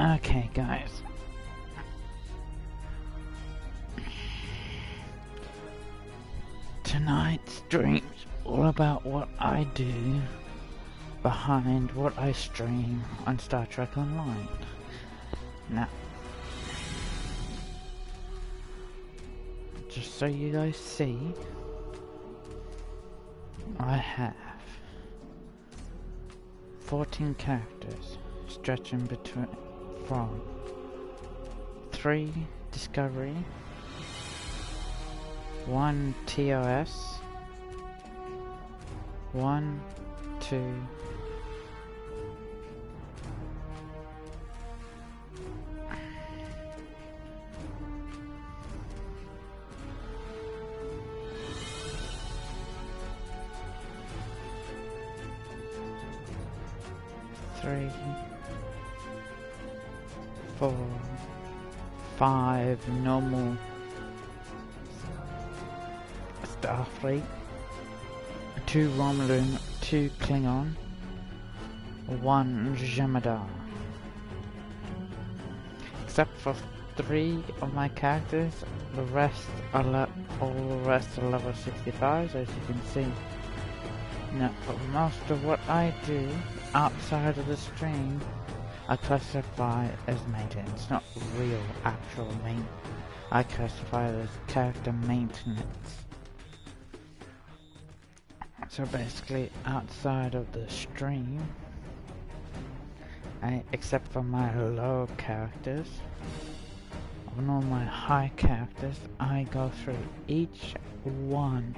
Okay, guys. Tonight's stream's all about what I do behind what I stream on Star Trek Online. Now, just so you guys see, I have 14 characters stretching between from 3 Discovery, 1 TOS, 1, 2, 3, 4, 5 normal Starfleet, 2 Romulan, 2 Klingon, 1 Jemadar. Except for 3 of my characters, the rest are all the rest are level 65s, as you can see. Now, for most of what I do outside of the stream, I classify as maintenance, not real actual maintenance. I classify it as character maintenance. So basically, outside of the stream, except for my low characters, and all my high characters, I go through each one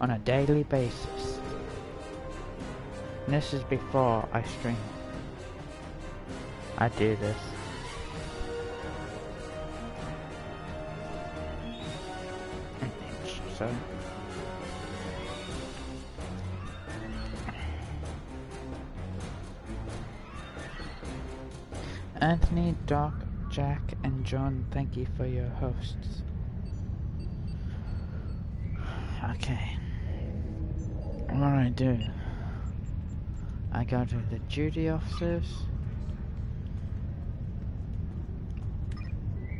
on a daily basis. And this is before I stream. I do this. So Anthony, Doc, Jack, and John, thank you for your hosts. Okay. What I do, I go to the duty officers.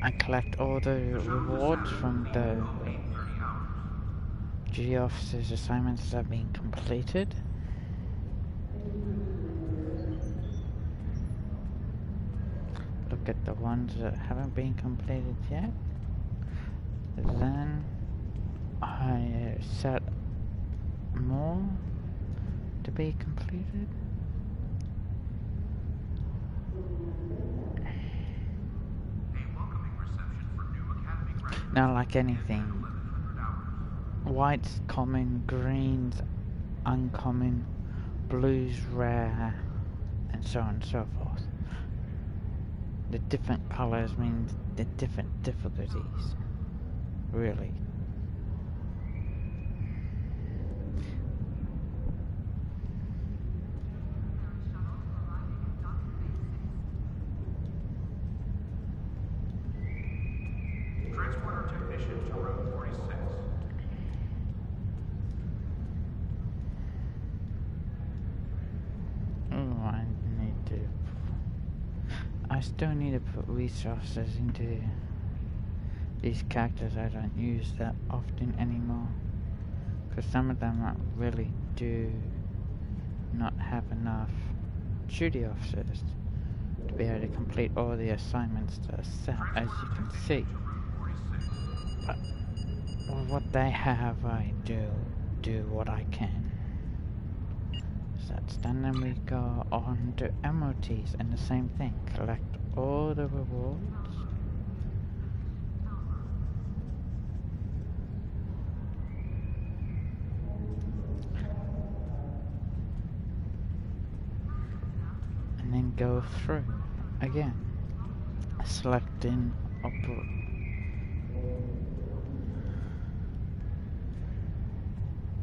I collect all the rewards from the duty officers' assignments that have been completed. Look at the ones that haven't been completed yet. Then I set more to be completed. Now, like anything, white's common, green's uncommon, blue's rare, and so on and so forth. The different colors mean the different difficulties, really. I still need to put resources into these characters I don't use that often anymore, because some of them really do not have enough duty officers to be able to complete all the assignments that are set, as you can see. But with what they have, I do what I can. Then we go on to MOTs and the same thing, collect all the rewards. And then go through again, selecting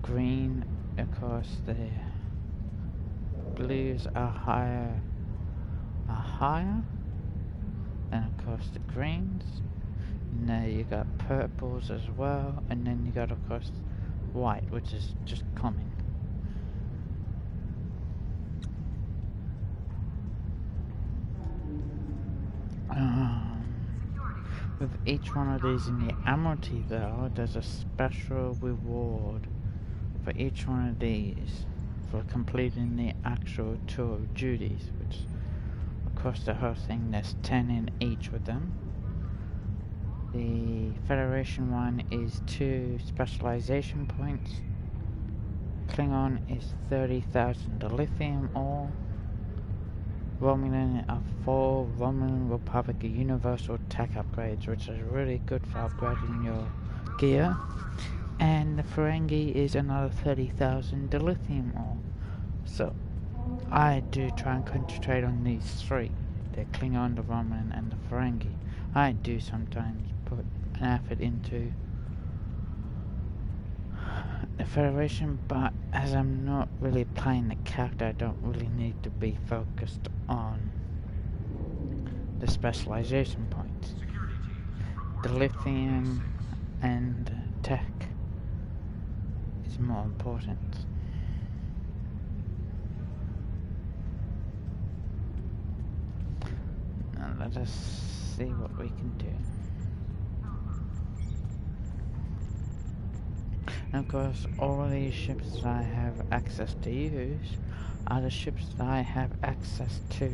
green, of course there. Blues are higher, and of course the greens. And there you got purples as well, and then you got of course white, which is just common. With each one of these in the Admiralty though, there's a special reward for each one of these for completing the actual tour of duties, which across the whole thing there's 10 in each of them. The Federation one is 2 specialization points. Klingon is 30,000 lithium ore. Romulan are 4 Romulan Republic Universal Tech upgrades, which is really good for upgrading your gear. And the Ferengi is another 30,000 lithium ore. So I do try and concentrate on these 3. The Klingon, the Romulan and the Ferengi. I do sometimes put an effort into the Federation, but as I'm not really playing the character, I don't really need to be focused on the specialization points. The lithium and tech is more important. Now let us see what we can do. And of course, all of these ships that I have access to use are the ships that I have access to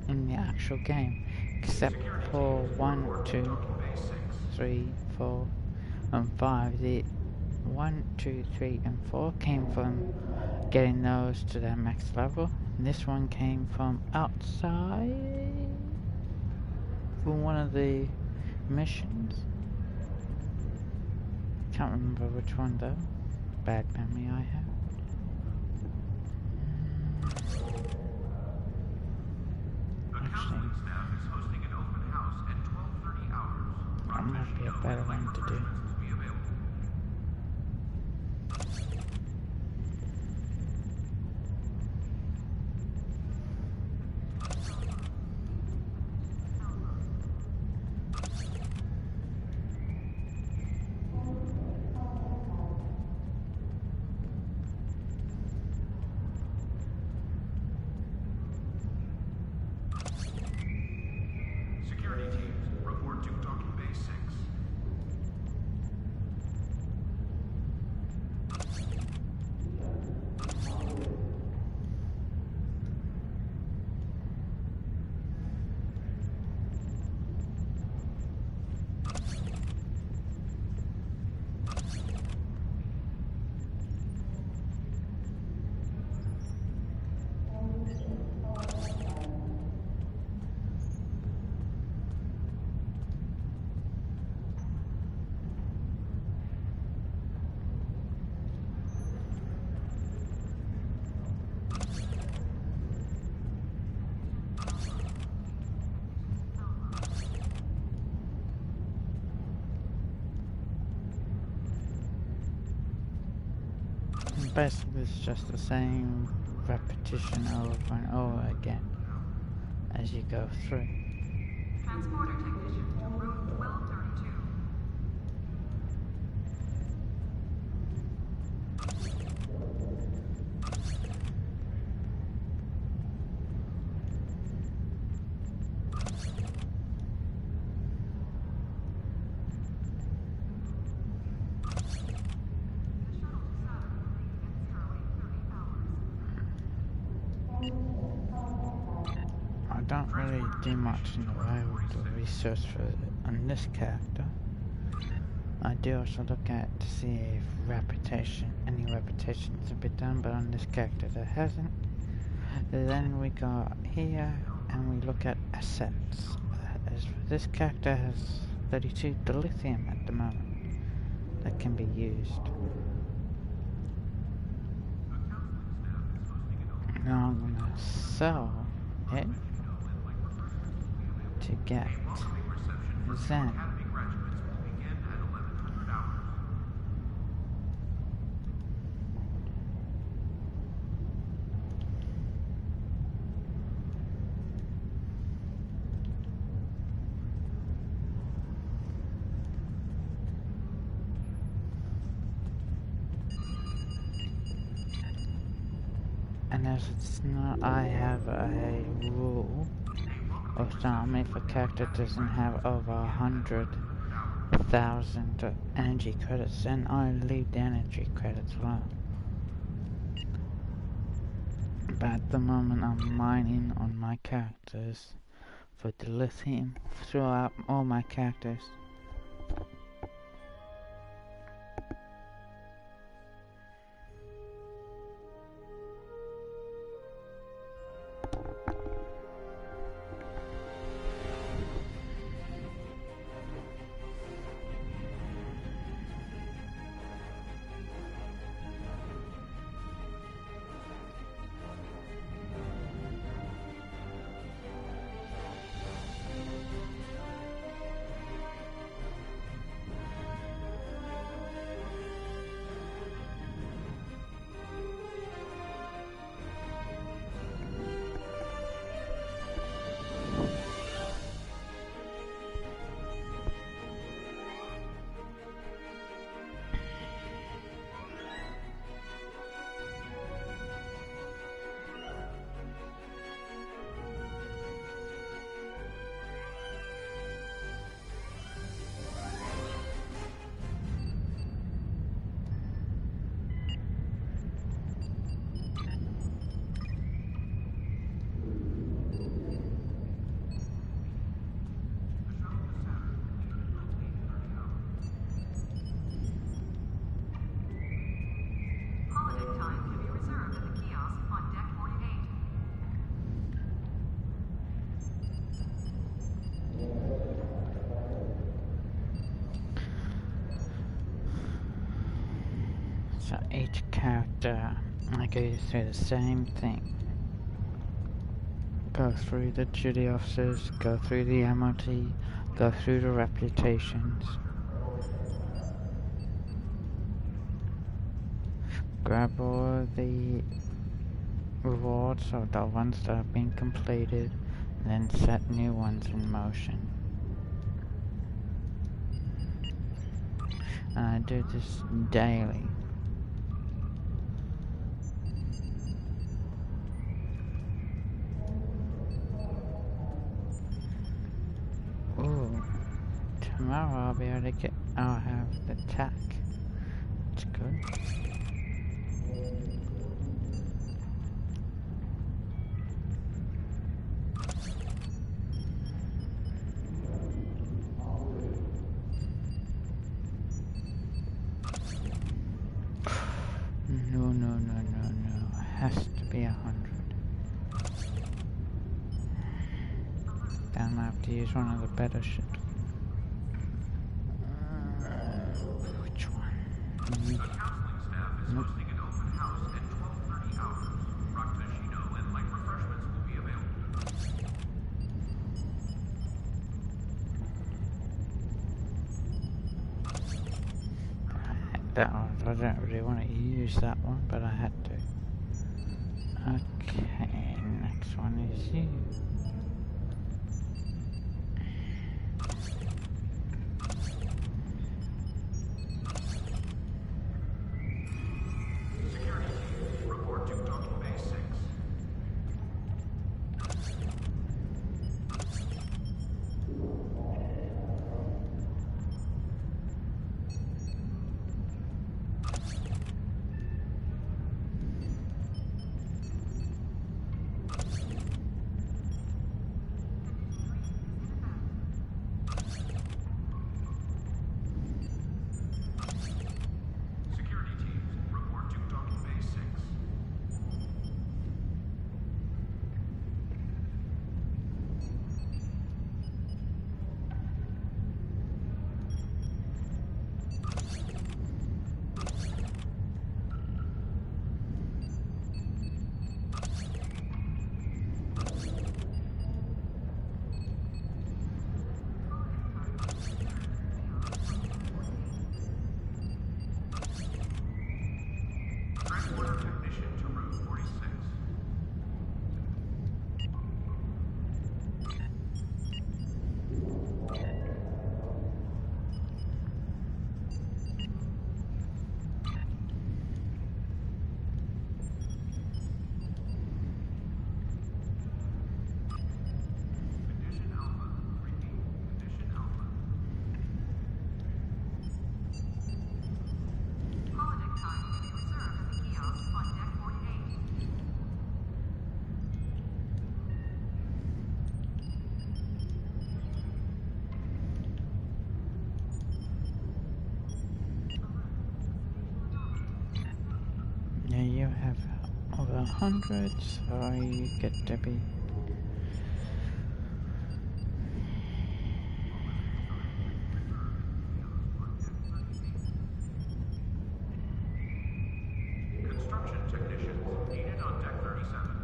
in the actual game, except for 1, 2, 3, 4, and 5. The 1, 2, 3, and 4 came from getting those to their max level. And this one came from outside from one of the missions. Can't remember which one though. Bad memory I have. Actually, that might be a better one to do. Basically, it's just the same repetition over and over again as you go through. Transporter technician to room 1232. I don't really do much in the way of research on this character. I do also look at to see if any repetitions have been done, but on this character there hasn't. Then we go here and we look at assets. As for this character has 32 dilithium at the moment that can be used. Now I'm gonna sell it to get Zen. And as it's not, I have a rule Or some if a character doesn't have over 100,000 energy credits, then I leave the energy credits low. But at the moment I'm mining on my characters for the lithium throughout all my characters. Holiday time can be reserved at the kiosk on deck 48. So each character, I go through the same thing. Go through the duty officers, go through the MOT, go through the reputations. Grab all the rewards of the ones that have been completed, and then set new ones in motion. And I do this daily. Ooh, tomorrow I'll be able to get, I'll have the tack. That's good. No. It has to be 100. Then I have to use one of the better ships. Which one? The counseling staff is hosting an open house at 12:30 hours. Frappuccino and light refreshments will be available. That one, I don't really want to use that one, but I had to. Okay, next one is you. Security team, report to docking bay 6. Yeah, you have over 100, so you get to be... Construction technicians needed on deck 37.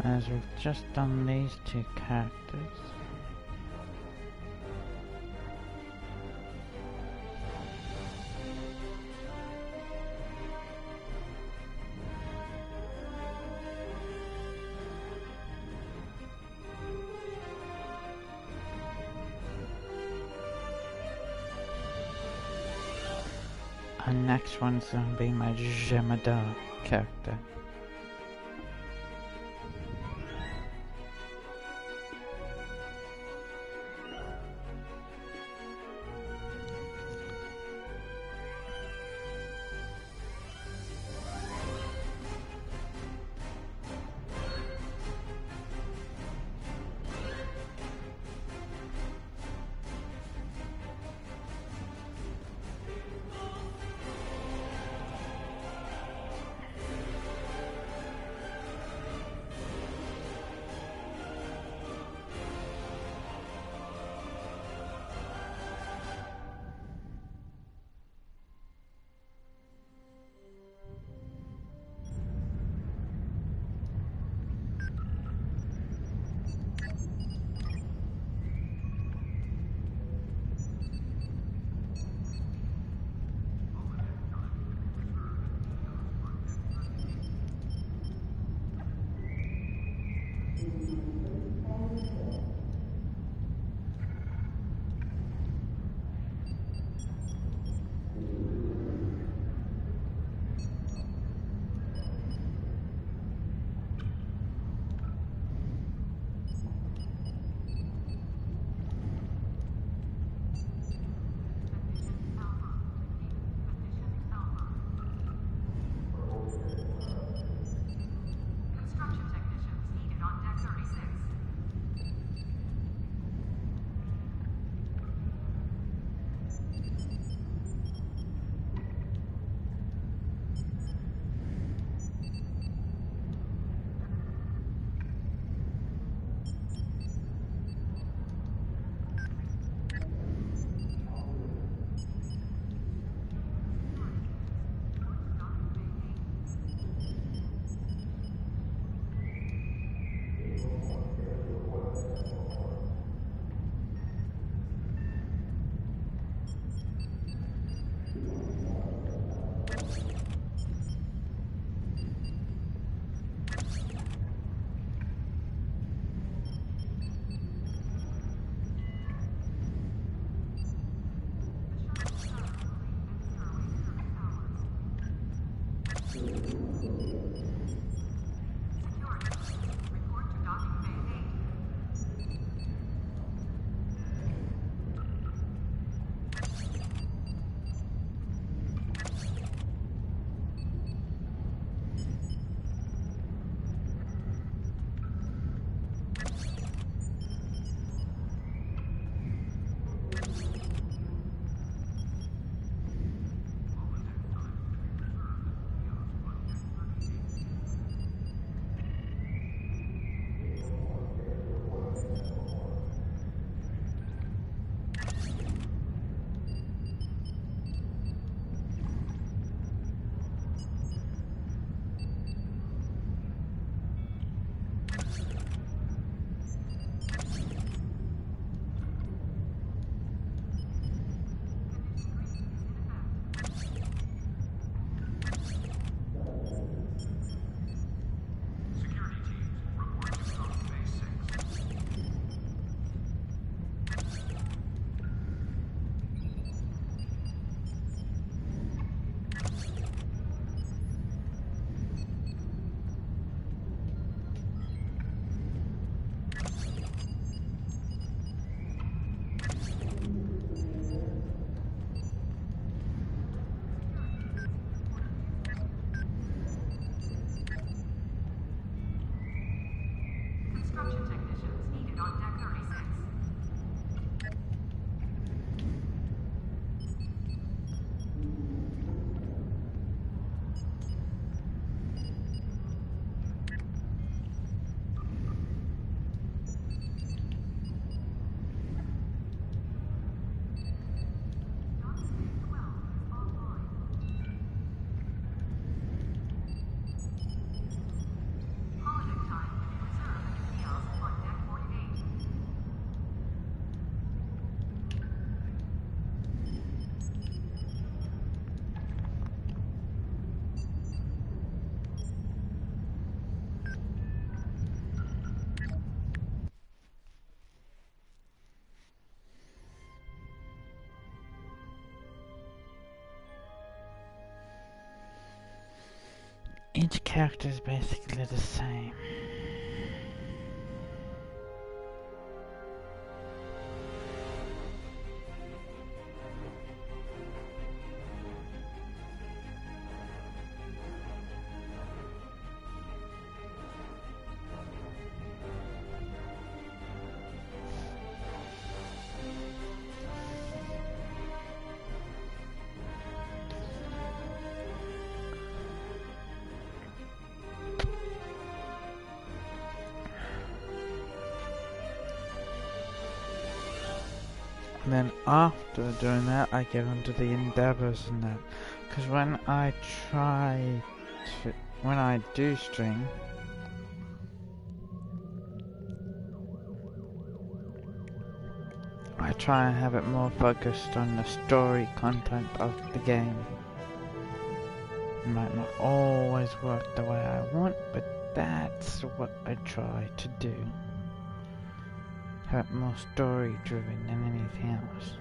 As we've just done these two characters. And next one's gonna be my Jemada character. Security, report to docking bay. technicians needed on deck 36. Holodeck time will be reserved at the kiosk on deck 48. Each character is basically the same. And then after doing that, I get onto the endeavors and that. Because when I do stream, I try and have it more focused on the story content of the game. It might not always work the way I want, but that's what I try to do. Have it more story driven than anything else.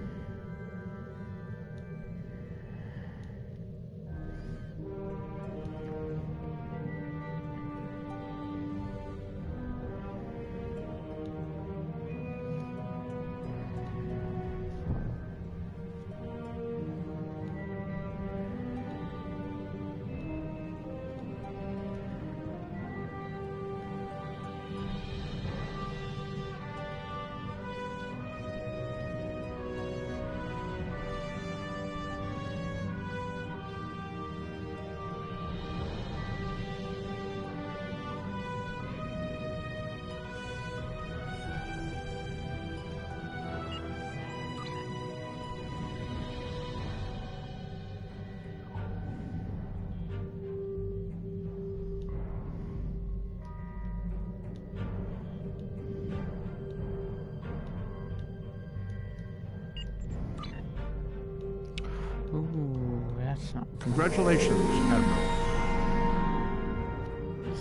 Ooh, that's not good. Congratulations, Admiral.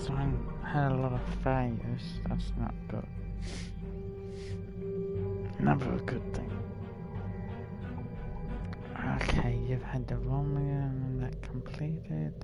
So I had a lot of failures. That's not good. Never a good thing. Okay, you've had the Romeo and that completed.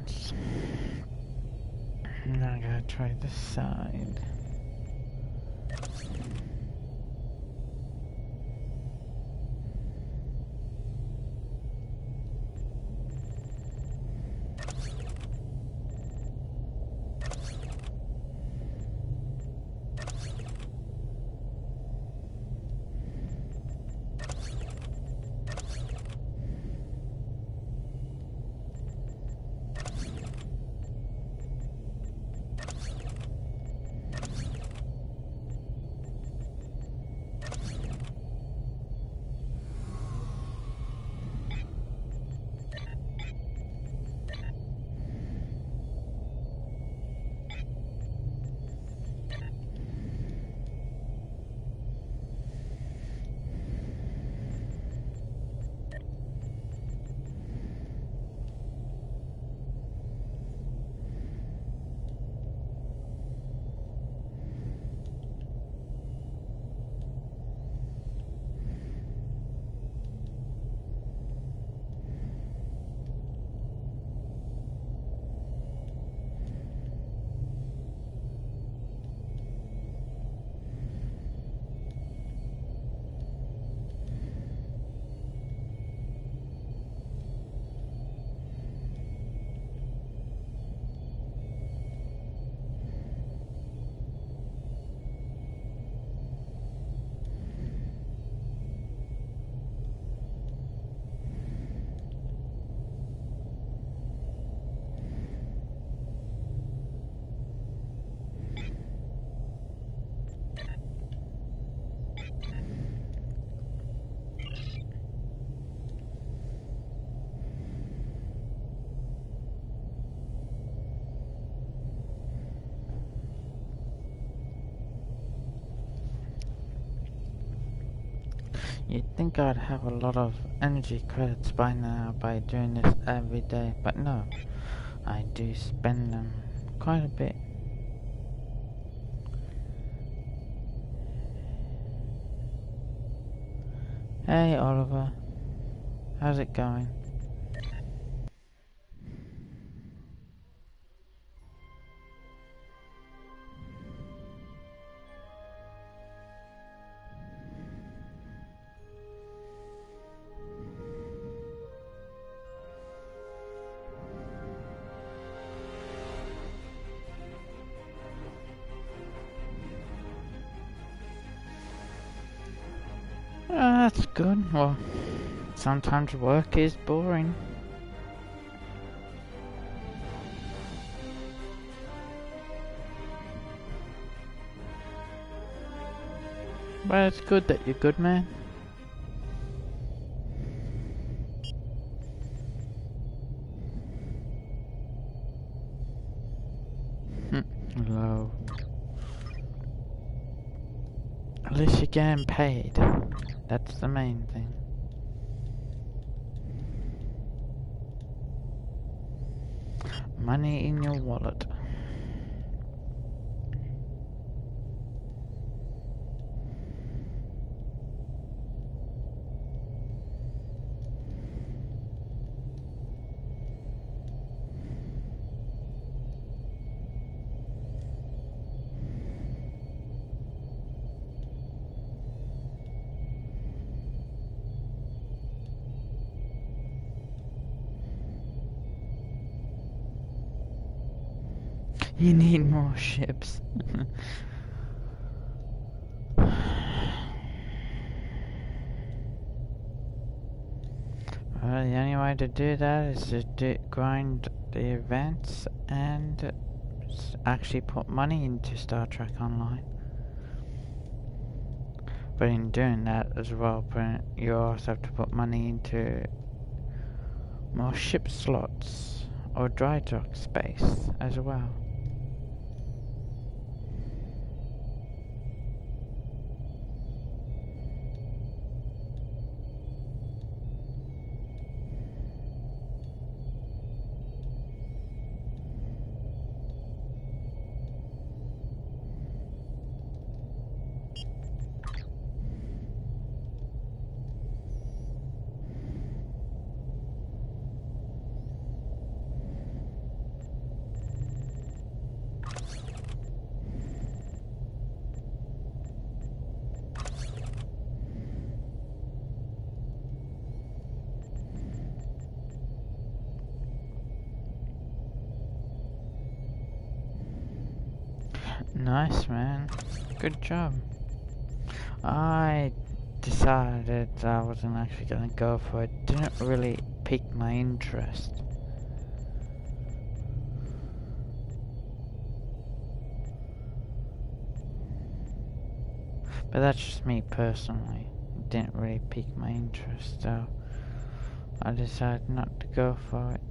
advance. Now I gotta try this side. You'd think I'd have a lot of energy credits by now by doing this every day, but no, I do spend them quite a bit. Hey Oliver, how's it going? That's good. Well, sometimes work is boring. But it's good that you're good, man. Hello. At least you're getting paid. That's the main thing. Money in your wallet. You need more ships. Well, the only way to do that is to grind the events and actually put money into Star Trek Online. But in doing that as well, you also have to put money into more ship slots or dry dock space as well. Nice, man. Good job. I decided I wasn't actually gonna go for it. Didn't really pique my interest. But that's just me personally. It didn't really pique my interest, so I decided not to go for it.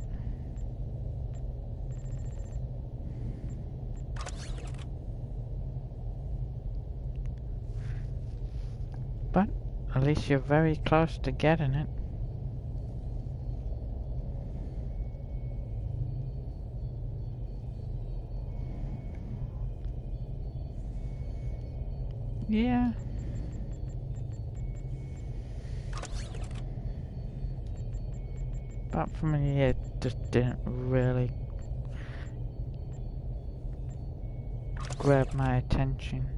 But at least you're very close to getting it. Yeah. But for me, it just didn't really grab my attention,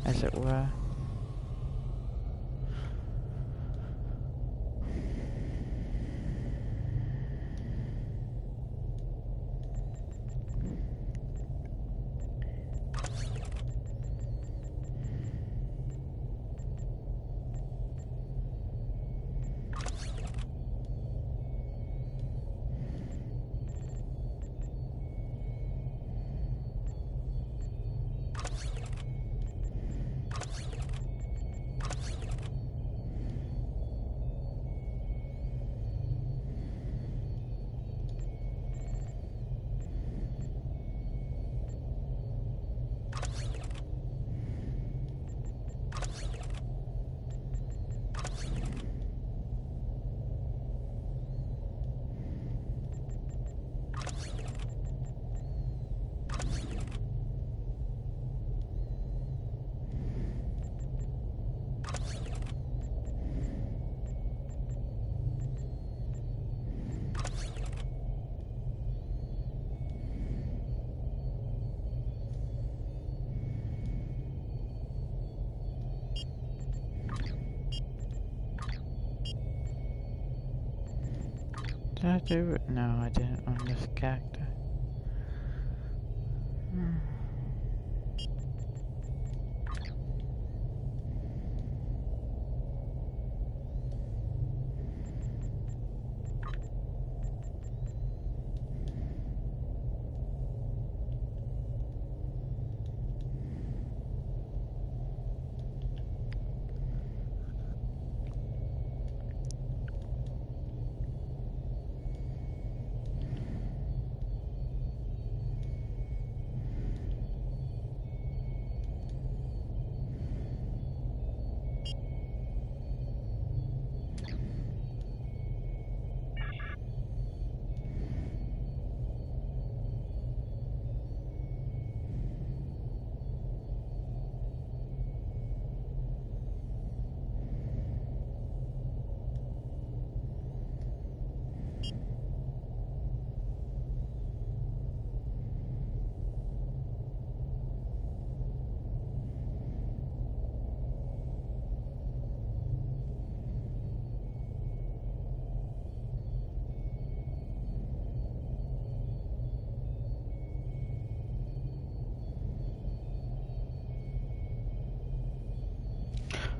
as it were. Did I do it? No, I didn't on this character.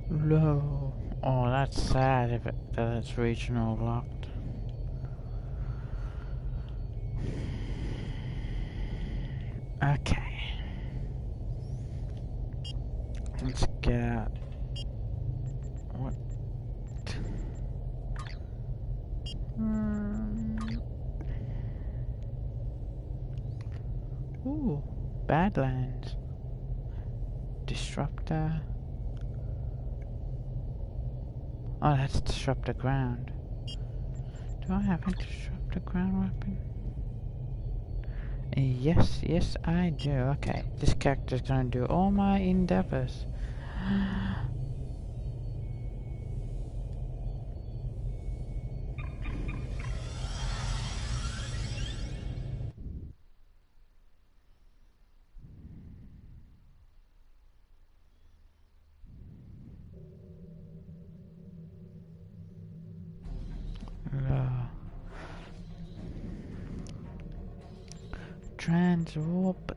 No. Oh, that's sad if that it's regional locked. Okay. Let's get out. What? Ooh, Badlands. Disruptor. Oh, that's Disruptor Ground. Do I have a Disruptor Ground weapon? Yes, I do. Okay, this character's gonna do all my endeavors. Transwarp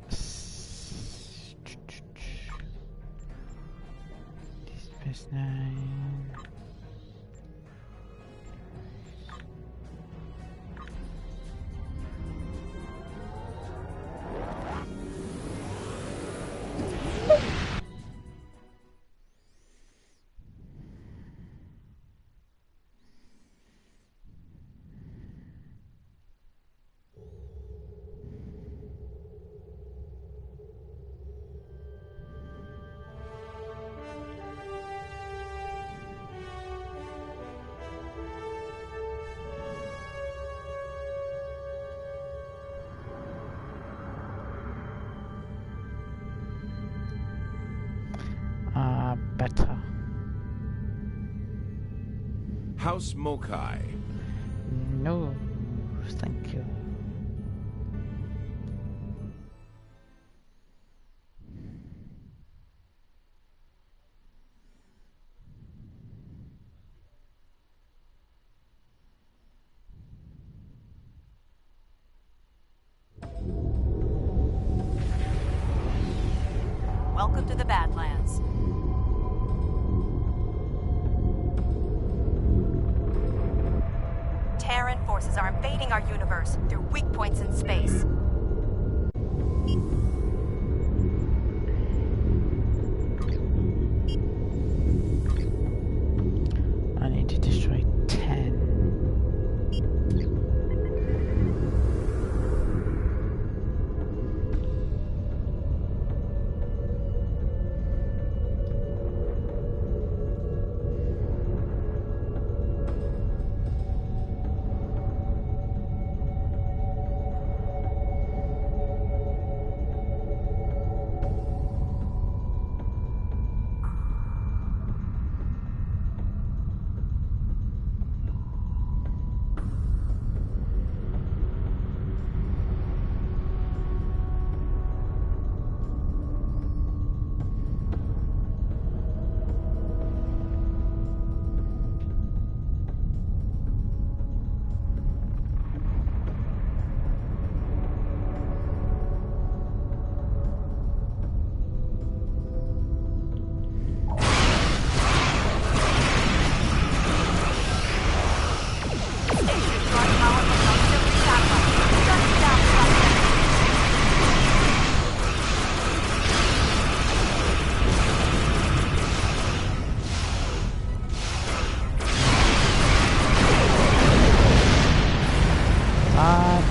PS9. Better. House Mokai. No, thank you. Welcome to the Badlands. Terran forces are invading our universe through weak points in space. I need to destroy 10.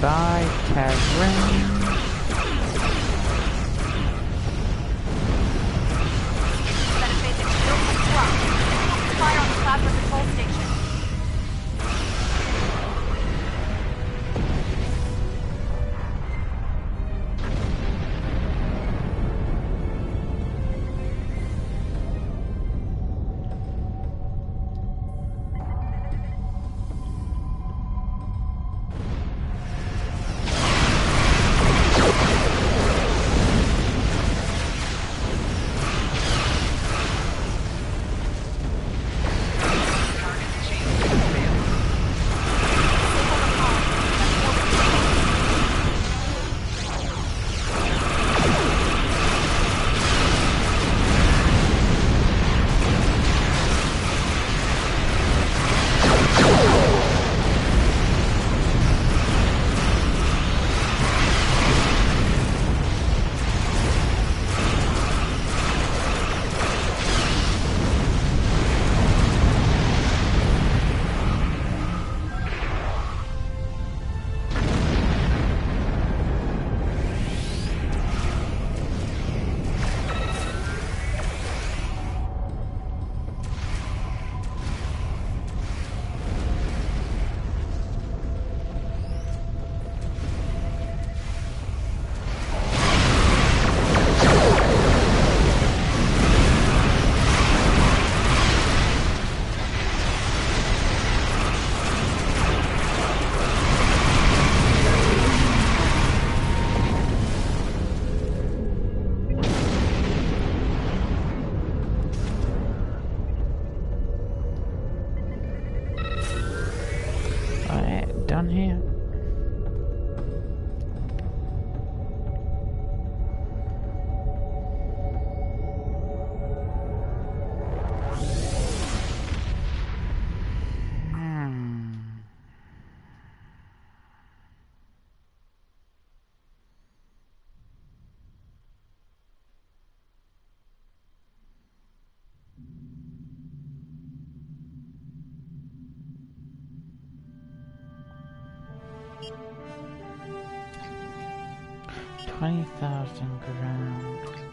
Bye, Karen. Fire on the plasma control station. Done here. 20,000 ground.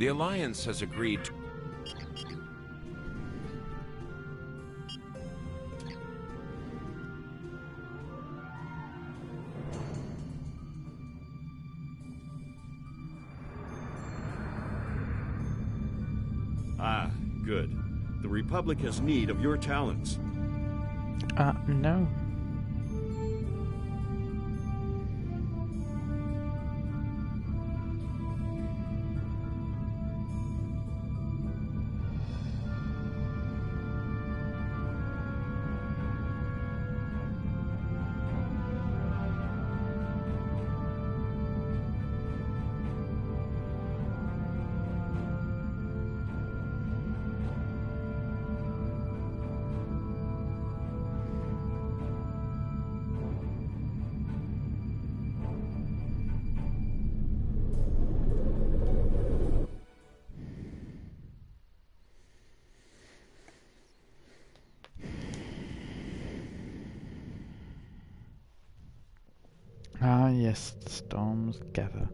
The Alliance has agreed to... Ah, good. The Republic has need of your talents. No. Ah, yes, the storms gather.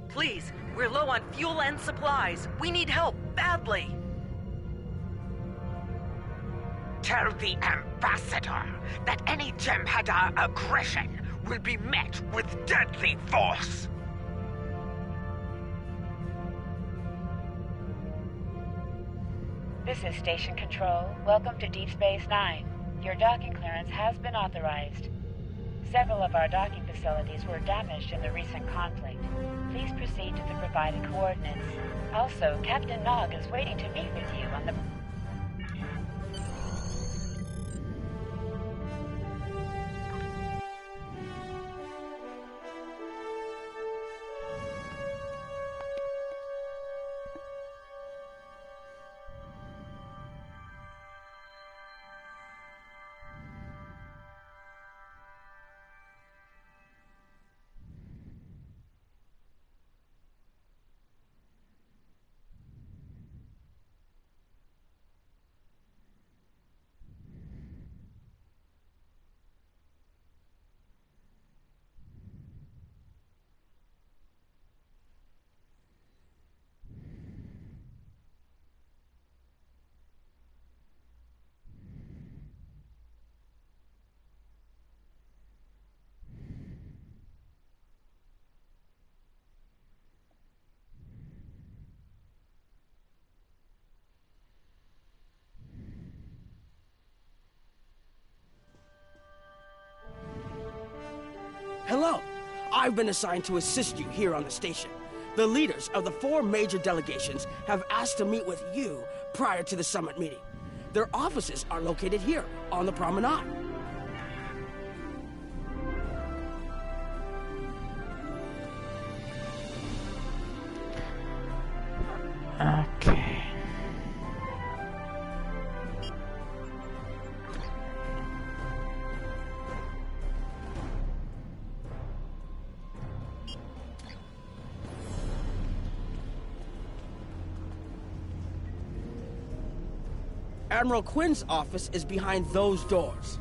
Please, we're low on fuel and supplies. We need help, badly. Tell the Ambassador that any Jem'Hadar aggression will be met with deadly force. This is Station Control. Welcome to Deep Space Nine. Your docking clearance has been authorized. Several of our docking facilities were damaged in the recent conflict. Please proceed to the provided coordinates. Also, Captain Nog is waiting to meet with you on the... I've been assigned to assist you here on the station. The leaders of the 4 major delegations have asked to meet with you prior to the summit meeting. Their offices are located here, on the promenade. Okay. Admiral Quinn's office is behind those doors.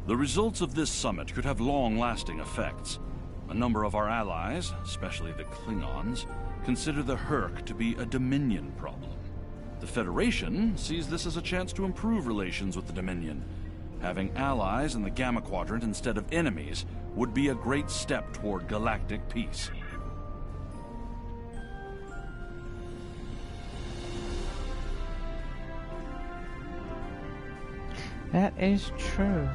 The results of this summit could have long-lasting effects. A number of our allies, especially the Klingons, consider the Herc to be a Dominion problem. The Federation sees this as a chance to improve relations with the Dominion. Having allies in the Gamma Quadrant instead of enemies would be a great step toward galactic peace. That is true.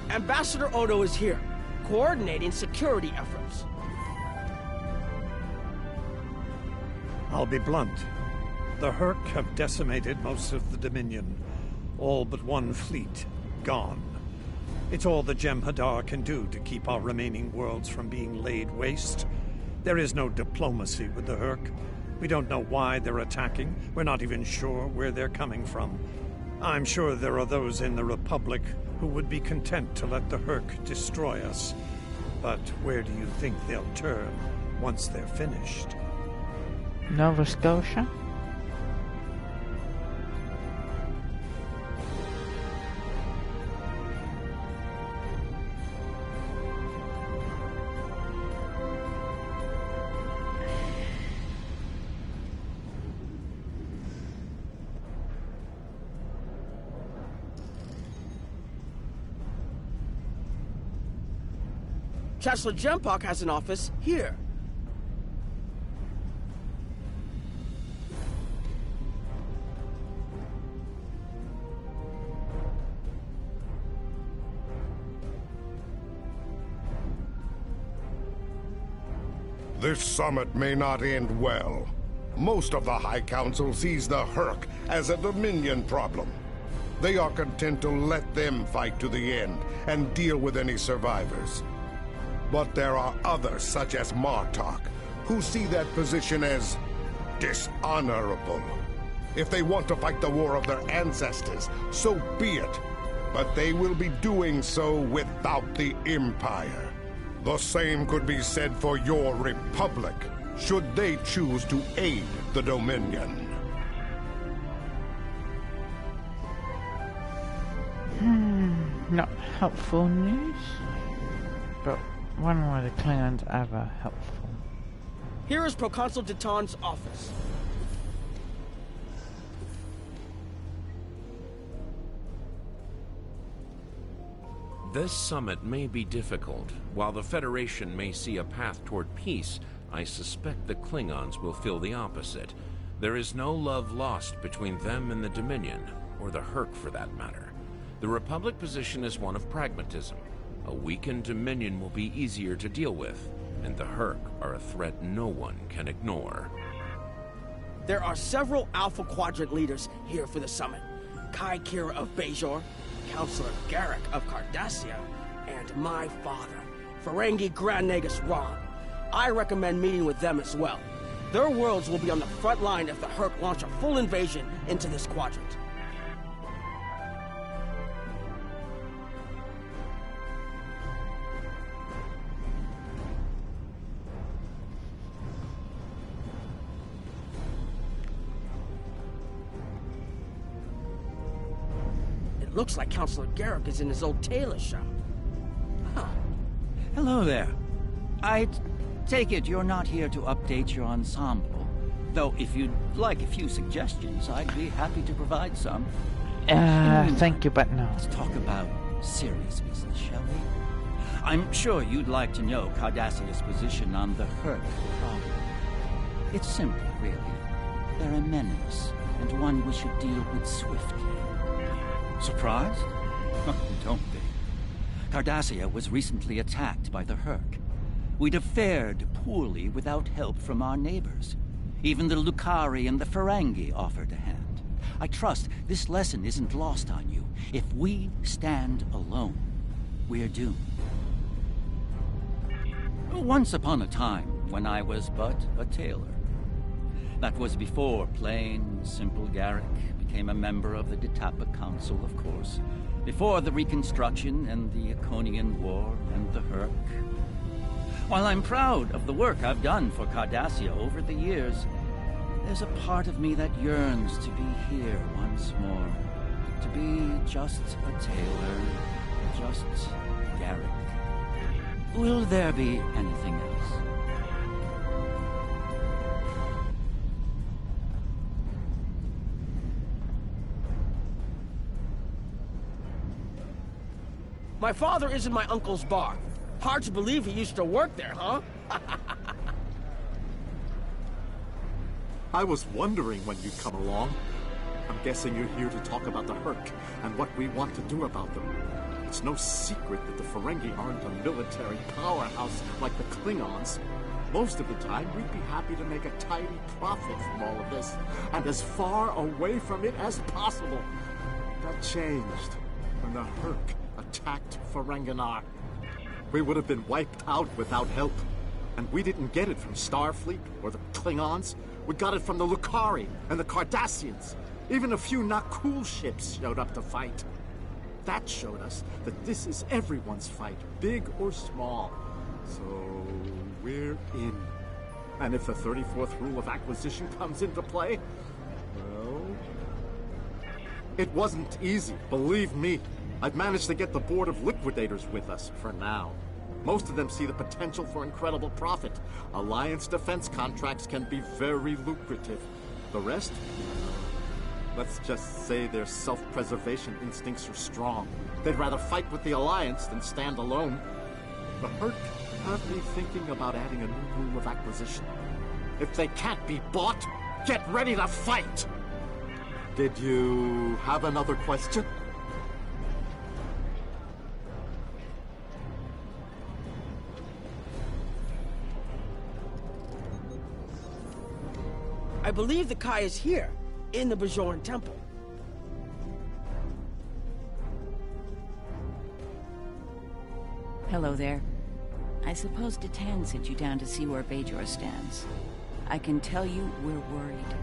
Ambassador Odo is here, coordinating security efforts. I'll be blunt. The Herc have decimated most of the Dominion. All but one fleet, gone. It's all the Jem'Hadar can do to keep our remaining worlds from being laid waste. There is no diplomacy with the Herc. We don't know why they're attacking. We're not even sure where they're coming from. I'm sure there are those in the Republic who would be content to let the Herc destroy us. But where do you think they'll turn once they're finished? Nova Scotia? Chancellor Jempok has an office here. This summit may not end well. Most of the High Council sees the Herc as a Dominion problem. They are content to let them fight to the end and deal with any survivors. But there are others, such as Martok, who see that position as dishonorable. If they want to fight the war of their ancestors, so be it. But they will be doing so without the Empire. The same could be said for your Republic, should they choose to aid the Dominion. Not helpful news, but when were the Klingons ever helpful? Here is Proconsul Deton's office. This summit may be difficult. While the Federation may see a path toward peace, I suspect the Klingons will feel the opposite. There is no love lost between them and the Dominion, or the Herc for that matter. The Republic position is one of pragmatism. A weakened Dominion will be easier to deal with, and the Herc are a threat no one can ignore. There are several Alpha Quadrant leaders here for the summit. Kai Kira of Bajor, Counselor Garrick of Cardassia, and my father, Ferengi Grand Nagus Ron. I recommend meeting with them as well. Their worlds will be on the front line if the Herc launch a full invasion into this quadrant. Looks like Counselor Garrick is in his old tailor shop. Huh. Hello there. I take it you're not here to update your ensemble. Though if you'd like a few suggestions, I'd be happy to provide some. Thank you, but no. Let's talk about serious business, shall we? I'm sure you'd like to know Cardassia's position on the Herc problem. It's simple, really. They're a menace, and one we should deal with swiftly. Surprised? Don't be. Cardassia was recently attacked by the Herc. We'd have fared poorly without help from our neighbors. Even the Lucari and the Ferengi offered a hand. I trust this lesson isn't lost on you. If we stand alone, we're doomed. Once upon a time, when I was but a tailor. That was before plain, simple Garrick became a member of the Detapa Council, of course. Before the Reconstruction and the Iconian War and the Herc. While I'm proud of the work I've done for Cardassia over the years, there's a part of me that yearns to be here once more. To be just a tailor, just Garrick. Will there be anything else? My father is in my uncle's bar. Hard to believe he used to work there, huh? I was wondering when you'd come along. I'm guessing you're here to talk about the Herc and what we want to do about them. It's no secret that the Ferengi aren't a military powerhouse like the Klingons. Most of the time, we'd be happy to make a tidy profit from all of this, and as far away from it as possible. That changed when the Herc attacked Ferenginar. We would have been wiped out without help. And we didn't get it from Starfleet or the Klingons. We got it from the Lucari and the Cardassians. Even a few not cool ships showed up to fight. That showed us that this is everyone's fight, big or small. So we're in. And if the 34th rule of acquisition comes into play, well, it wasn't easy, believe me. I've managed to get the Board of Liquidators with us, for now. Most of them see the potential for incredible profit. Alliance defense contracts can be very lucrative. The rest? Let's just say their self-preservation instincts are strong. They'd rather fight with the Alliance than stand alone. The Herc have me thinking about adding a new rule of acquisition. If they can't be bought, get ready to fight! Did you have another question? I believe the Kai is here, in the Bajoran Temple. Hello there. I suppose Detan sent you down to see where Bajor stands. I can tell you we're worried.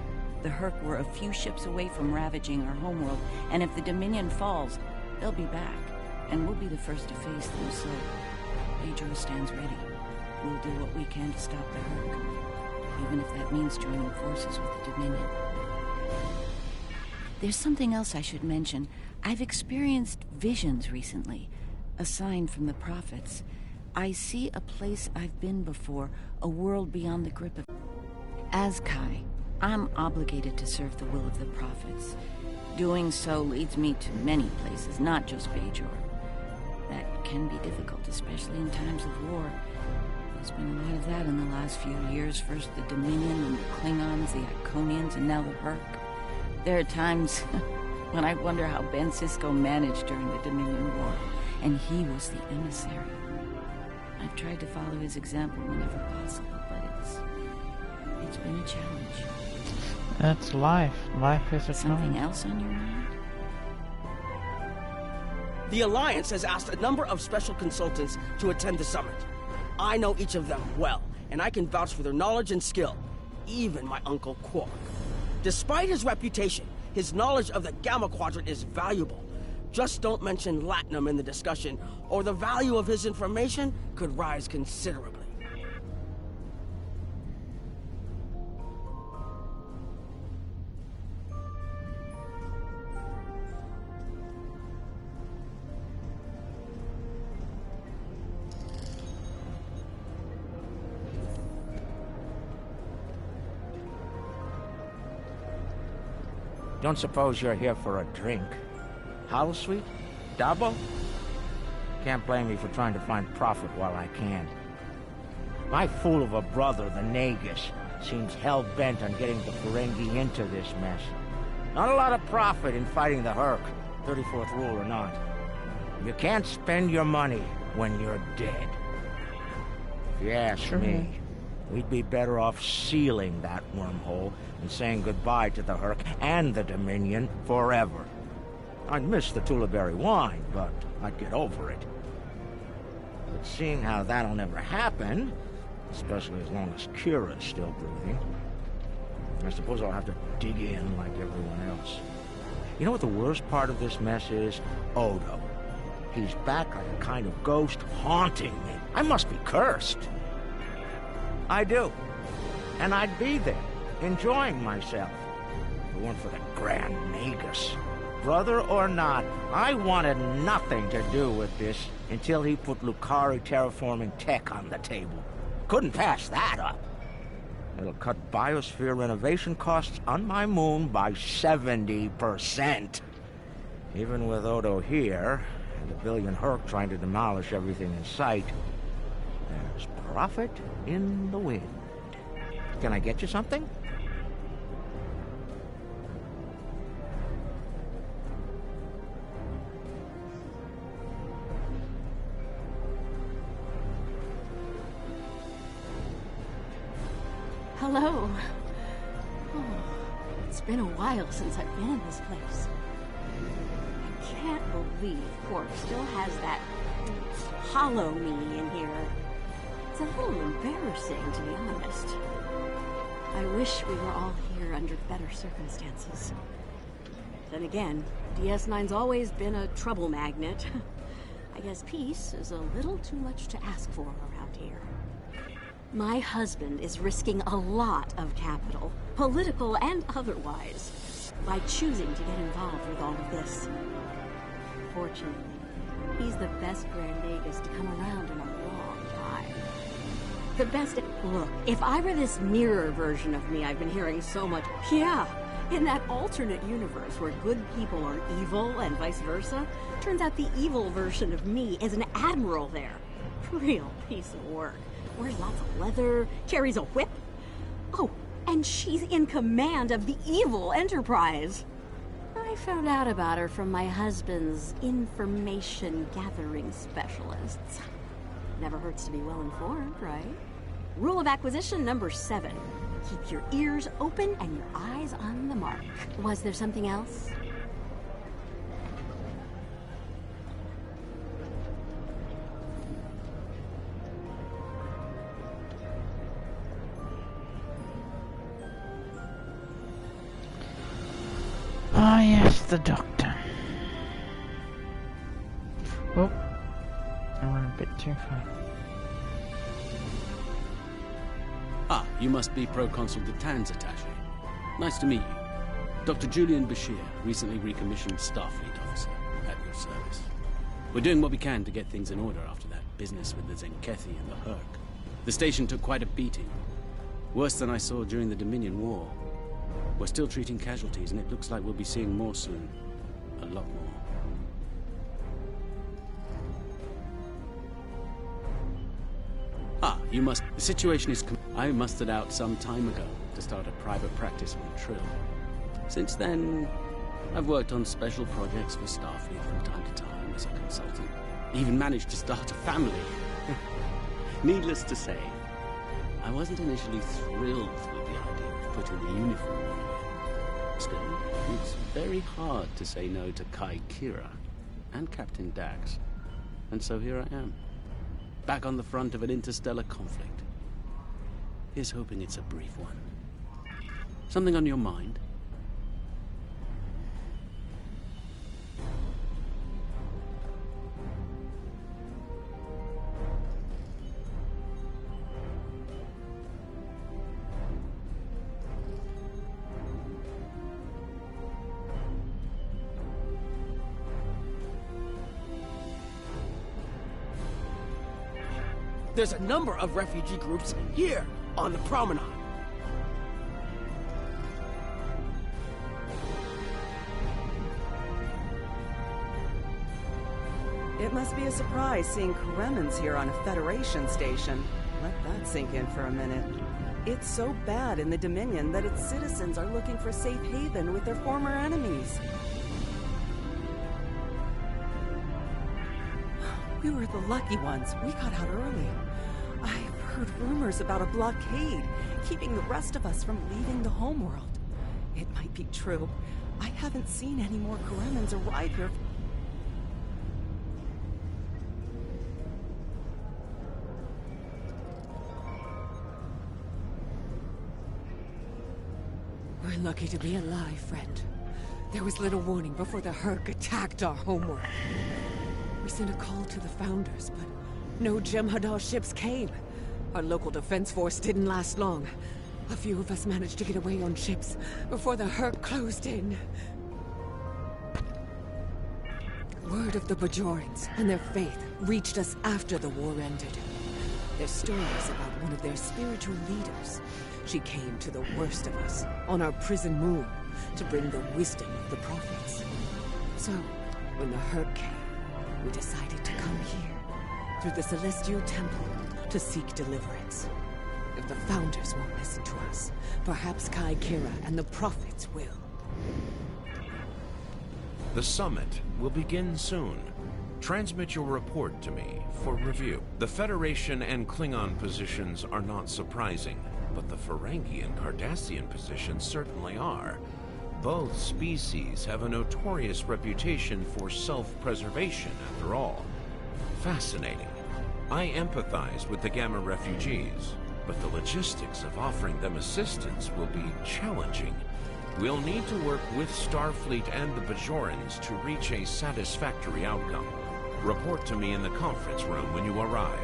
The Herc were a few ships away from ravaging our homeworld, and if the Dominion falls, they'll be back, and we'll be the first to face them, so Bajor stands ready. We'll do what we can to stop the Herc, even if that means joining forces with the Dominion. There's something else I should mention. I've experienced visions recently, a sign from the prophets. I see a place I've been before, a world beyond the grip of... As Kai, I'm obligated to serve the will of the prophets. Doing so leads me to many places, not just Bajor. That can be difficult, especially in times of war. There's been a lot of that in the last few years. First the Dominion, and the Klingons, the Iconians, and now the Herc. There are times when I wonder how Ben Sisko managed during the Dominion War, and he was the emissary. I've tried to follow his example whenever possible, but it's been a challenge. That's life. Life is a Something challenge. else on your mind? The Alliance has asked a number of special consultants to attend the summit. I know each of them well, and I can vouch for their knowledge and skill. Even my Uncle Quark. Despite his reputation, his knowledge of the Gamma Quadrant is valuable. Just don't mention Latinum in the discussion, or the value of his information could rise considerably. Don't suppose you're here for a drink? Hollow Sweet? Dabo? Can't blame me for trying to find profit while I can. My fool of a brother, the Nagus, seems hell-bent on getting the Ferengi into this mess. Not a lot of profit in fighting the Herc, 34th rule or not. You can't spend your money when you're dead. If you ask me, we'd be better off sealing that wormhole and saying goodbye to the Herc and the Dominion forever. I'd miss the Tullaberry wine, but I'd get over it. But seeing how that'll never happen, especially as long as Kira's still breathing, I suppose I'll have to dig in like everyone else. You know what the worst part of this mess is? Odo. He's back like a kind of ghost haunting me. I must be cursed. I do. And I'd be there, enjoying myself, if it weren't for the Grand Magus. Brother or not, I wanted nothing to do with this until he put Lucari terraforming tech on the table. Couldn't pass that up. It'll cut biosphere renovation costs on my moon by 70%. Even with Odo here, and a billion Herc trying to demolish everything in sight, there's profit in the wind. Can I get you something? Hello. Oh, it's been a while since I've been in this place. I can't believe Quark still has that hollow me in here. It's a little embarrassing, to be honest. I wish we were all here under better circumstances. Then again, DS9's always been a trouble magnet. I guess peace is a little too much to ask for around here. My husband is risking a lot of capital, political and otherwise, by choosing to get involved with all of this. Fortunately, he's the best Grand Magus to come around in a long time. The best... Look, if I were this mirror version of me I've been hearing so much... Yeah, in that alternate universe where good people are evil and vice versa, turns out the evil version of me is an admiral there. Real piece of work. Wears lots of leather, carries a whip. Oh, and she's in command of the evil Enterprise. I found out about her from my husband's information gathering specialists. Never hurts to be well informed, right? Rule of acquisition number 7. Keep your ears open and your eyes on the mark. Was there something else? Ah, yes, the Doctor. Oh, I went a bit too far. Ah, you must be Proconsul Gatan's attaché. Nice to meet you. Dr. Julian Bashir, recently recommissioned Starfleet officer, at your service. We're doing what we can to get things in order after that business with the Zenkethi and the Herc. The station took quite a beating. Worse than I saw during the Dominion War. We're still treating casualties, and it looks like we'll be seeing more soon. A lot more. Ah, you must... The situation is... I mustered out some time ago to start a private practice on Trill. Since then, I've worked on special projects for Starfleet from time to time as a consultant. Even managed to start a family. Needless to say, I wasn't initially thrilled with the idea of putting the uniform on again. Still, it's very hard to say no to Kai Kira and Captain Dax. And so here I am, back on the front of an interstellar conflict. Here's hoping it's a brief one. Something on your mind? There's a number of refugee groups here on the promenade. It must be a surprise seeing Kremens here on a Federation station. Let that sink in for a minute. It's so bad in the Dominion that its citizens are looking for safe haven with their former enemies. We were the lucky ones. We got out early. I've heard rumors about a blockade, keeping the rest of us from leaving the homeworld. It might be true. I haven't seen any more Karemans arrive here. We're lucky to be alive, friend. There was little warning before the Herc attacked our homeworld. We sent a call to the Founders, but no Jem'Hadar ships came. Our local defense force didn't last long. A few of us managed to get away on ships before the Herc closed in. Word of the Bajorans and their faith reached us after the war ended. Their stories about one of their spiritual leaders. She came to the worst of us, on our prison moon, to bring the wisdom of the prophets. So, when the Herc came, we decided to come here, through the Celestial Temple, to seek deliverance. If the Founders won't listen to us, perhaps Kai Kira and the prophets will. The summit will begin soon. Transmit your report to me for review. The Federation and Klingon positions are not surprising, but the Ferengi and Cardassian positions certainly are. Both species have a notorious reputation for self-preservation, after all. Fascinating. I empathize with the Gamma refugees, but the logistics of offering them assistance will be challenging. We'll need to work with Starfleet and the Bajorans to reach a satisfactory outcome. Report to me in the conference room when you arrive.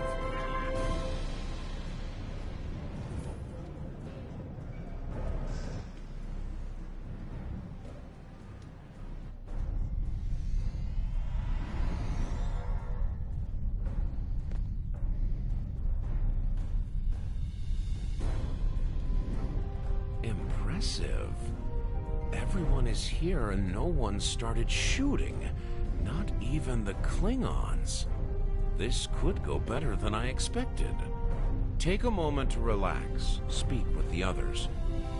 Impressive. Everyone is here and no one started shooting. Not even the Klingons. This could go better than I expected. Take a moment to relax. Speak with the others.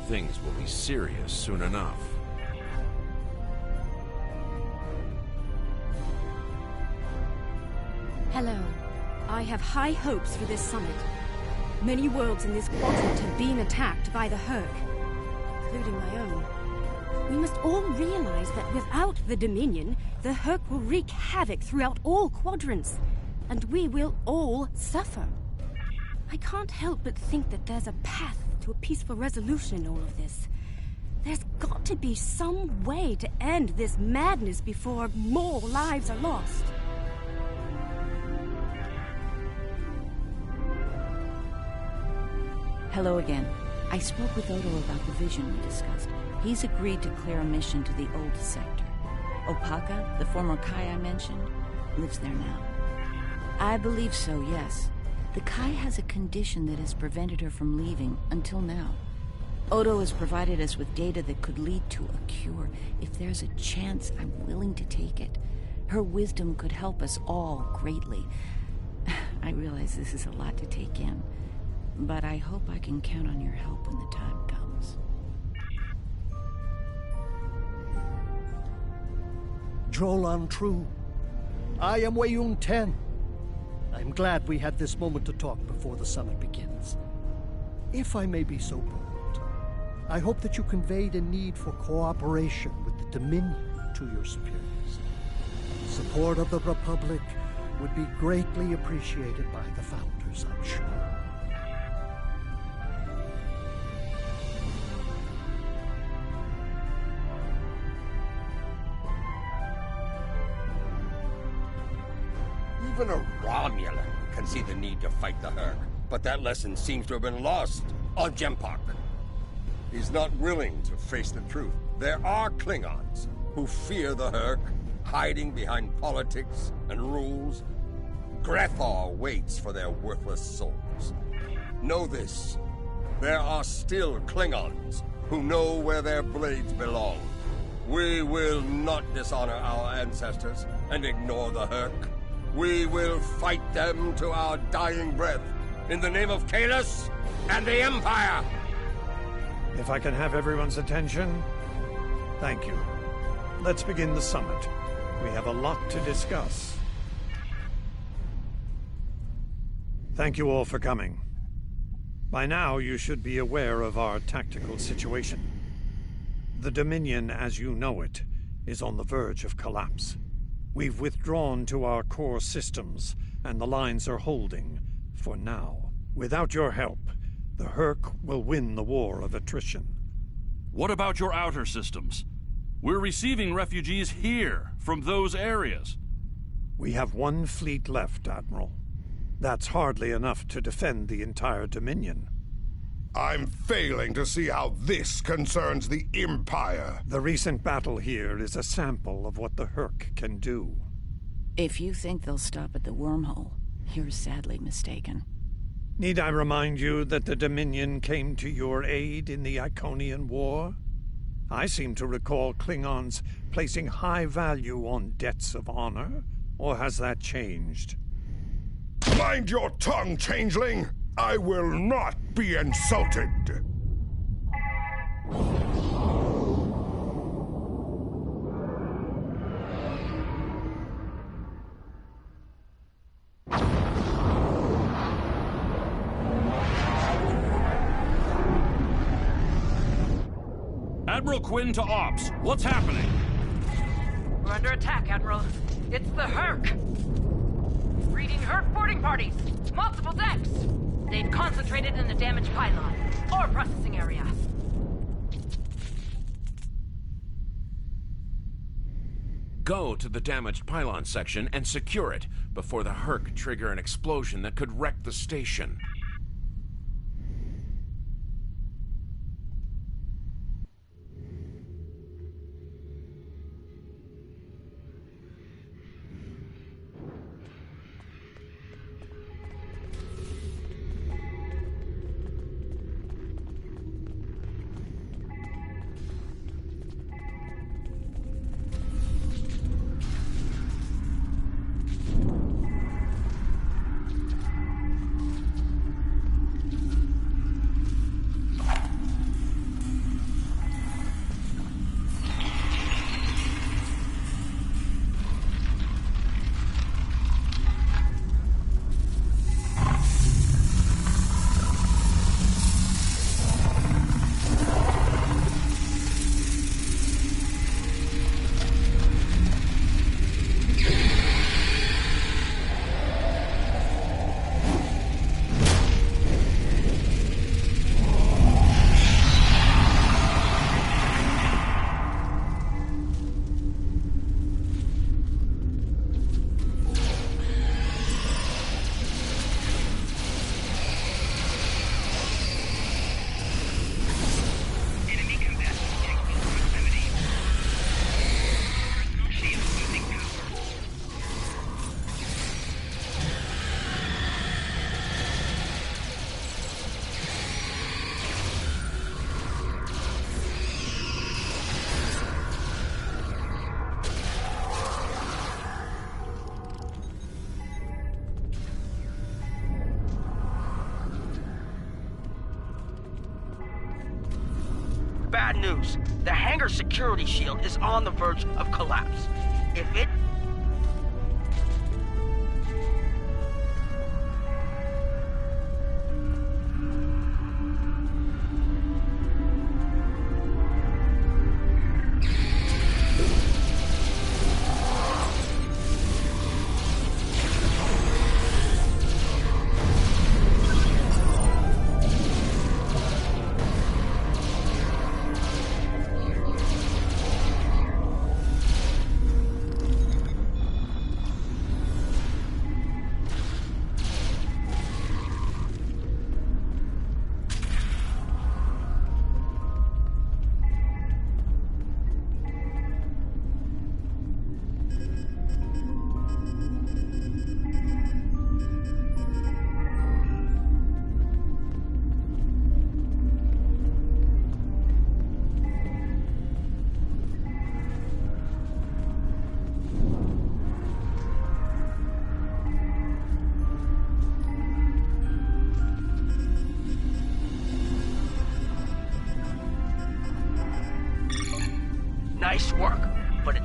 Things will be serious soon enough. Hello. I have high hopes for this summit. Many worlds in this quadrant have been attacked by the Herc, including my own. We must all realize that without the Dominion, the Herc will wreak havoc throughout all quadrants, and we will all suffer. I can't help but think that there's a path to a peaceful resolution in all of this. There's got to be some way to end this madness before more lives are lost. Hello again. I spoke with Odo about the vision we discussed. He's agreed to clear a mission to the old sector. Opaka, the former Kai I mentioned, lives there now. I believe so, yes. The Kai has a condition that has prevented her from leaving until now. Odo has provided us with data that could lead to a cure. If there's a chance, I'm willing to take it. Her wisdom could help us all greatly. I realize this is a lot to take in, but I hope I can count on your help when the time comes. Drolan True. I am Wayun 10. I'm glad we had this moment to talk before the summit begins. If I may be so bold, I hope that you conveyed a need for cooperation with the Dominion to your superiors. Support of the Republic would be greatly appreciated by the Founders, I'm sure. Even a Romulan can see the need to fight the Herc, but that lesson seems to have been lost on Jempak. He's not willing to face the truth. There are Klingons who fear the Herc, hiding behind politics and rules. Grethar waits for their worthless souls. Know this. There are still Klingons who know where their blades belong. We will not dishonor our ancestors and ignore the Herc. We will fight them to our dying breath, in the name of Kahless and the Empire! If I can have everyone's attention, thank you. Let's begin the summit. We have a lot to discuss. Thank you all for coming. By now, you should be aware of our tactical situation. The Dominion, as you know it, is on the verge of collapse. We've withdrawn to our core systems, and the lines are holding, for now. Without your help, the Herc will win the war of attrition. What about your outer systems? We're receiving refugees here, from those areas. We have one fleet left, Admiral. That's hardly enough to defend the entire Dominion. I'm failing to see how this concerns the Empire. The recent battle here is a sample of what the Herc can do. If you think they'll stop at the wormhole, you're sadly mistaken. Need I remind you that the Dominion came to your aid in the Iconian War? I seem to recall Klingons placing high value on debts of honor, or has that changed? Mind your tongue, changeling! I will not be insulted! Admiral Quinn to Ops. What's happening? We're under attack, Admiral. It's the Herc! Reading Herc boarding parties! Multiple decks! They've concentrated in the damaged pylon. Ore processing area. Go to the damaged pylon section and secure it before the Herc trigger an explosion that could wreck the station. Bad news. The hangar security shield is on the verge of collapse. If it... Nice work, but it...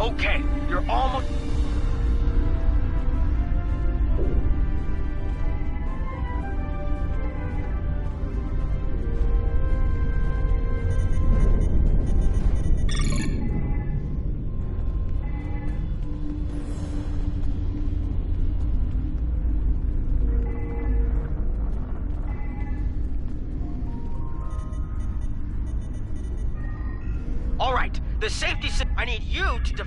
Okay, you're almost... All right, the safety... I need you to...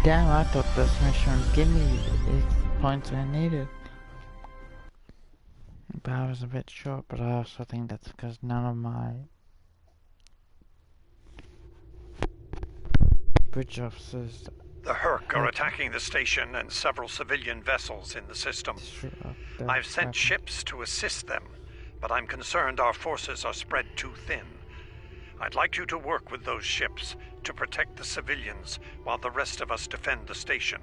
Damn, I thought this mission would give me the points I needed. But I was a bit short, but I also think that's because none of my bridge officers... The Herc are attacking the station and several civilian vessels in the system. I've sent ships to assist them, but I'm concerned our forces are spread too thin. I'd like you to work with those ships to protect the civilians while the rest of us defend the station.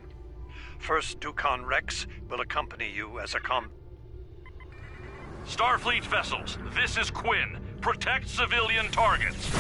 First, Dukan Rex will accompany you as a Starfleet vessels, this is Quinn. Protect civilian targets.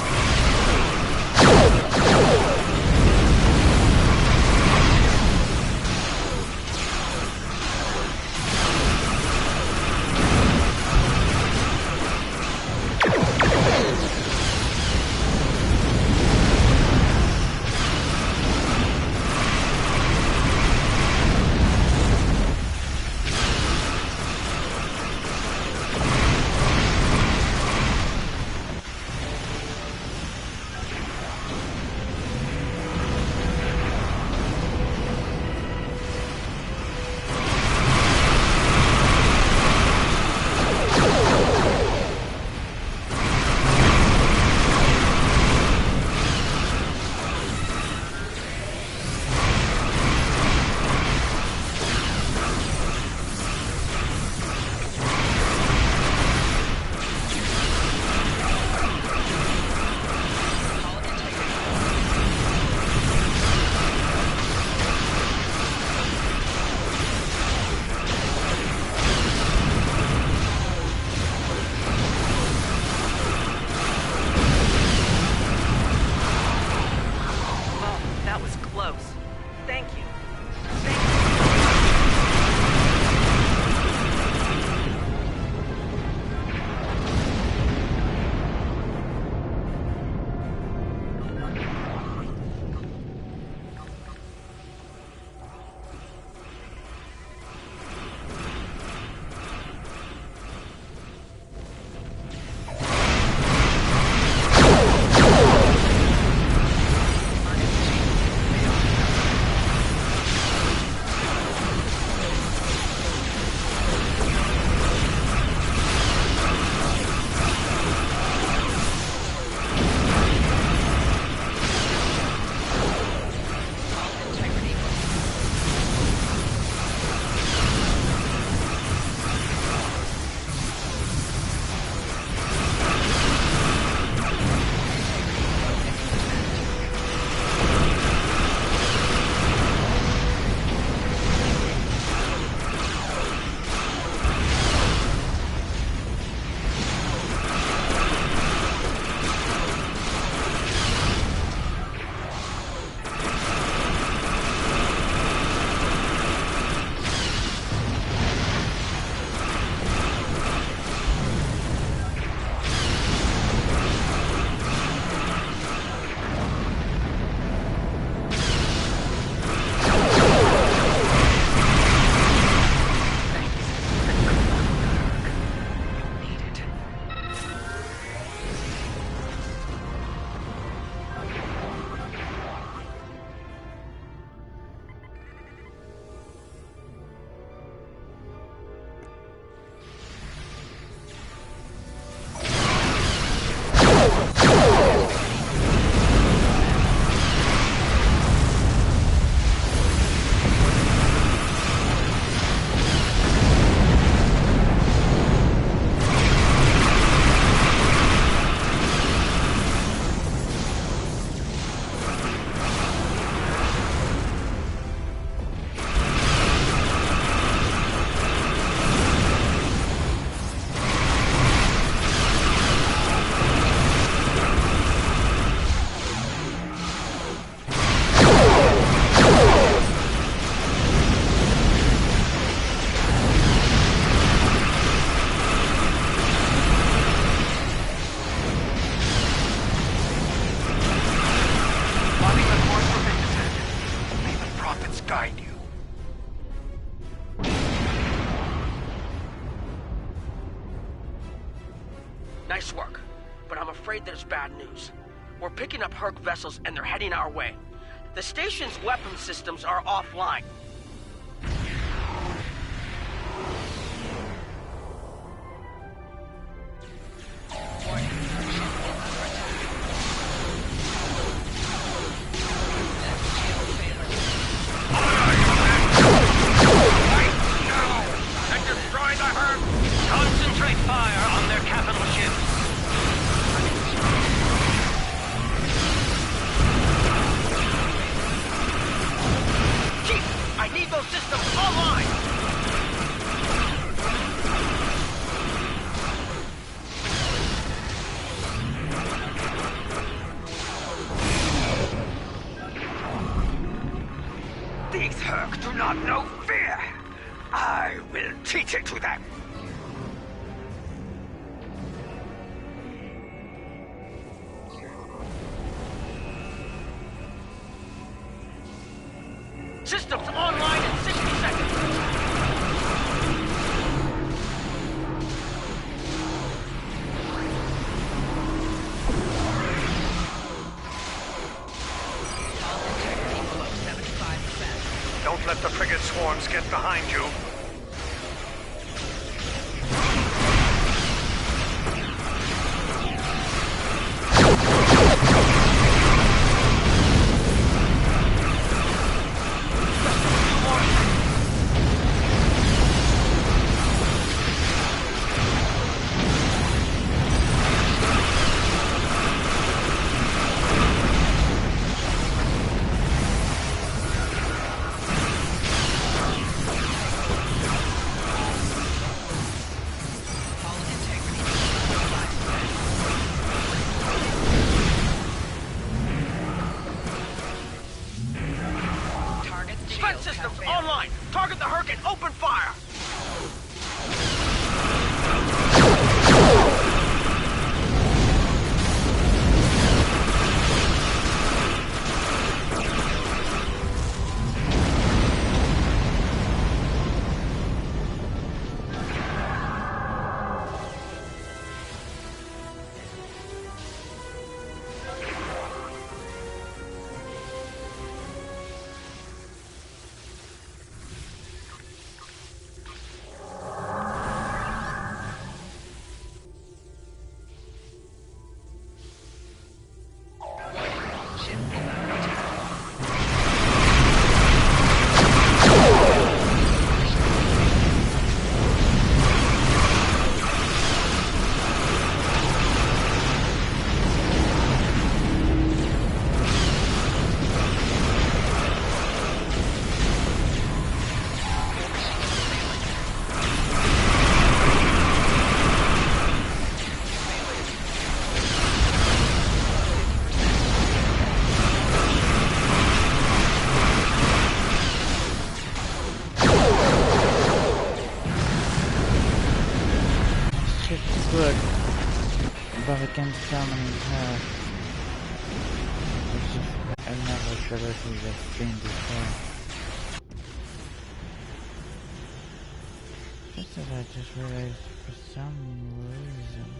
find you. Nice work, but I'm afraid there's bad news. We're picking up Herc vessels and they're heading our way. The station's weapon systems are offline. Concentrate fire on their capital ships. Chief, I need those systems online! These Herc do not know fear. I will teach it to them. Systems online in 60 seconds. Don't let the frigate swarms get behind you. Defense systems online! Target the Herc and open fire! Good, but against summoning her, which is another ability that's been before. Just that I just realized for some reason.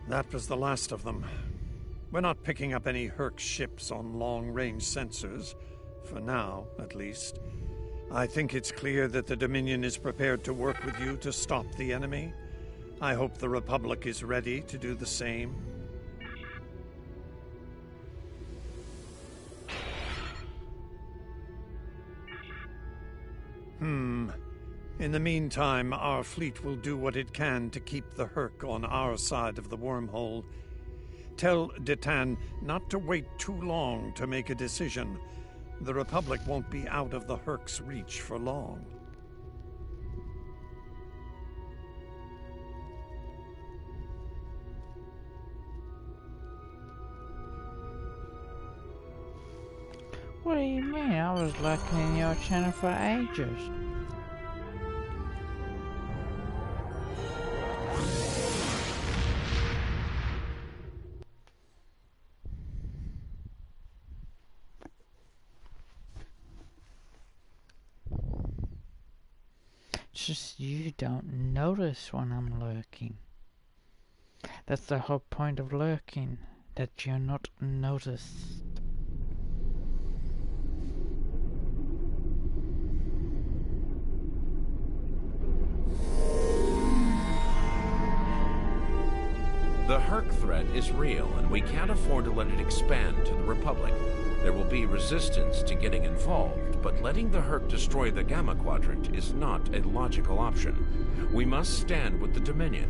That was the last of them. We're not picking up any Herc ships on long-range sensors, for now, at least. I think it's clear that the Dominion is prepared to work with you to stop the enemy. I hope the Republic is ready to do the same. In the meantime, our fleet will do what it can to keep the Herc on our side of the wormhole. Tell Detan not to wait too long to make a decision. The Republic won't be out of the Herc's reach for long. What do you mean? I was lurking in your channel for ages. It's just you don't notice when I'm lurking. That's the whole point of lurking, that you're not noticed. The Herc threat is real, and we can't afford to let it expand to the Republic. There will be resistance to getting involved, but letting the Herc destroy the Gamma Quadrant is not a logical option. We must stand with the Dominion.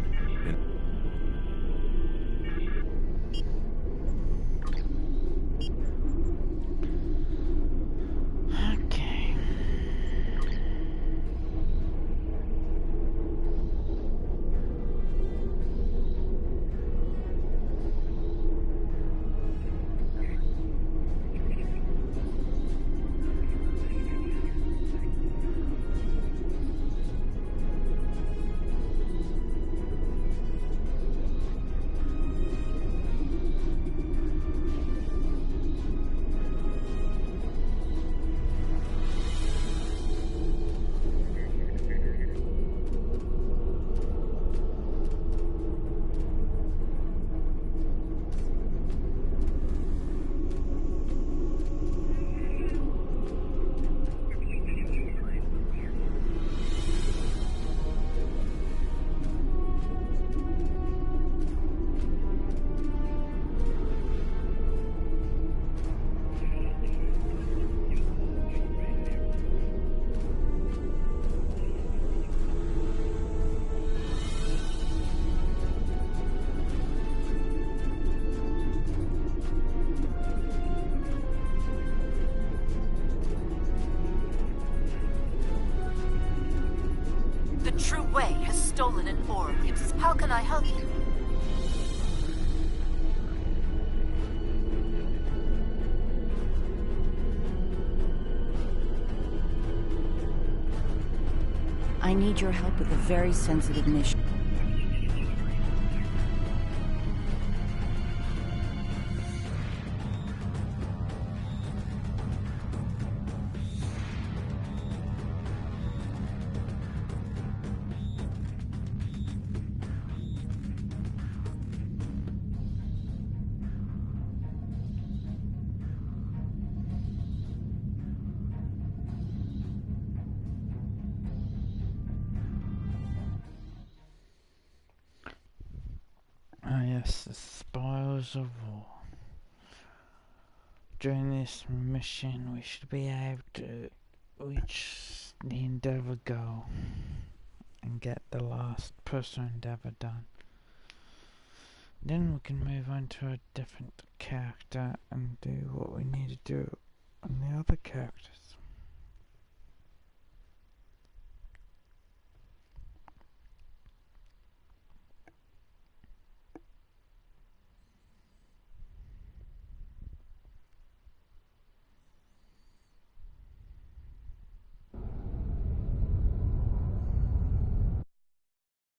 stolen informed. How can I help you? I need your help with a very sensitive mission. Ah yes, the spoils of war. During this mission we should be able to reach the Endeavor goal and get the last personal endeavor done. Then we can move on to a different character and do what we need to do on the other characters.